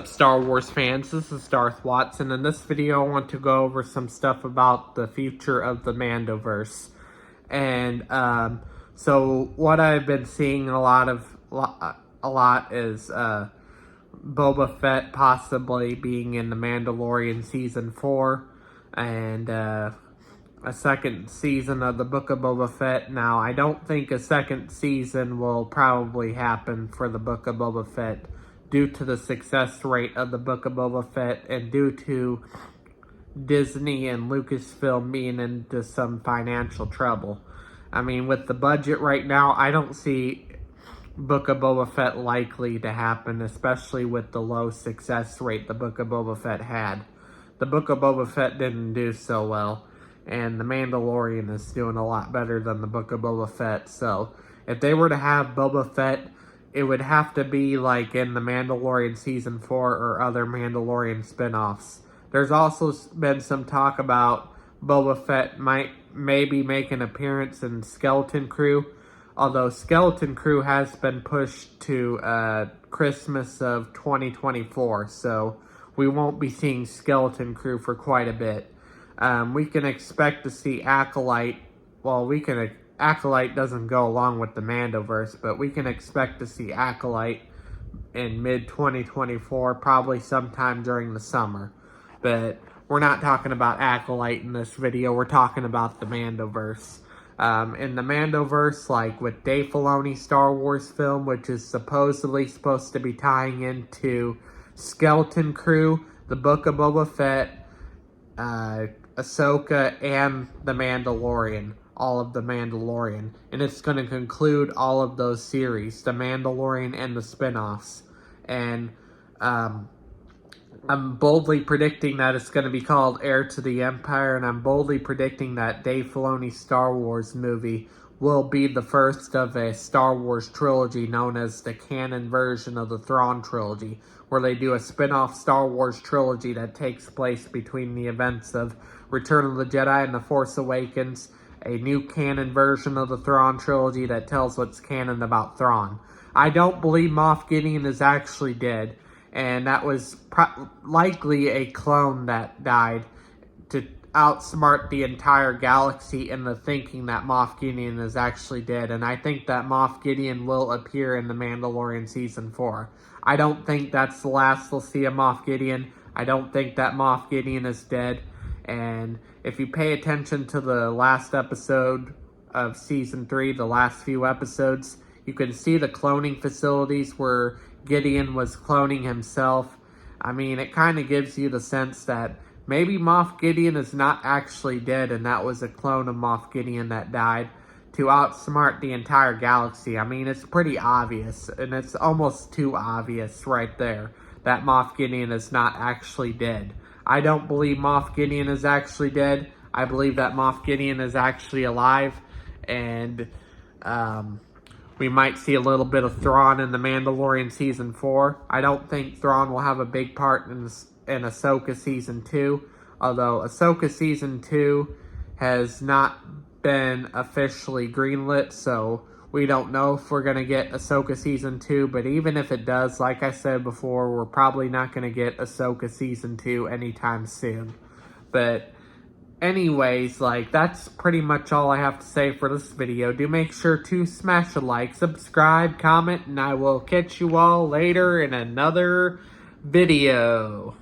Star Wars fans? This is Darth Watson. In this video, I want to go over some stuff about the future of the Mandoverse. And so what I've been seeing a lot is Boba Fett possibly being in The Mandalorian Season 4 and a second season of the Book of Boba Fett. Now, I don't think a second season will probably happen for the Book of Boba Fett due to the success rate of the Book of Boba Fett and due to Disney and Lucasfilm being into some financial trouble. I mean, with the budget right now, I don't see Book of Boba Fett likely to happen, especially with the low success rate the Book of Boba Fett had. The Book of Boba Fett didn't do so well, and The Mandalorian is doing a lot better than the Book of Boba Fett. So, if they were to have Boba Fett, it would have to be like in The Mandalorian Season 4 or other Mandalorian spin-offs. There's also been some talk about Boba Fett might maybe make an appearance in Skeleton Crew, although Skeleton Crew has been pushed to Christmas of 2024, so we won't be seeing Skeleton Crew for quite a bit. We can expect to see Acolyte. Well, Acolyte doesn't go along with the Mandoverse, but we can expect to see Acolyte in mid-2024, probably sometime during the summer. But we're not talking about Acolyte in this video, we're talking about the Mandoverse. In the Mandoverse, like with Dave Filoni's Star Wars film, which is supposedly supposed to be tying into Skeleton Crew, the Book of Boba Fett, Ahsoka, and The Mandalorian. All of The Mandalorian. And it's going to conclude all of those series, The Mandalorian and the spin-offs. And I'm boldly predicting that it's going to be called Heir to the Empire, and I'm boldly predicting that Dave Filoni's Star Wars movie will be the first of a Star Wars trilogy known as the canon version of the Thrawn trilogy, where they do a spin-off Star Wars trilogy that takes place between the events of Return of the Jedi and The Force Awakens, a new canon version of the Thrawn trilogy that tells what's canon about Thrawn. I don't believe Moff Gideon is actually dead, and that was likely a clone that died to outsmart the entire galaxy in the thinking that Moff Gideon is actually dead, and I think that Moff Gideon will appear in The Mandalorian Season 4. I don't think that's the last we'll see of Moff Gideon. I don't think that Moff Gideon is dead, and if you pay attention to the last episode of Season 3, the last few episodes, you can see the cloning facilities where Gideon was cloning himself. I mean, it kind of gives you the sense that maybe Moff Gideon is not actually dead and that was a clone of Moff Gideon that died to outsmart the entire galaxy. I mean, it's pretty obvious, and it's almost too obvious right there that Moff Gideon is not actually dead. I don't believe Moff Gideon is actually dead. I believe that Moff Gideon is actually alive, and we might see a little bit of Thrawn in The Mandalorian Season 4. I don't think Thrawn will have a big part in Ahsoka Season 2, although Ahsoka Season 2 has not been officially greenlit, so we don't know if we're going to get Ahsoka Season 2, but even if it does, like I said before, we're probably not going to get Ahsoka Season 2 anytime soon. But anyways, like, that's pretty much all I have to say for this video. Do make sure to smash a like, subscribe, comment, and I will catch you all later in another video.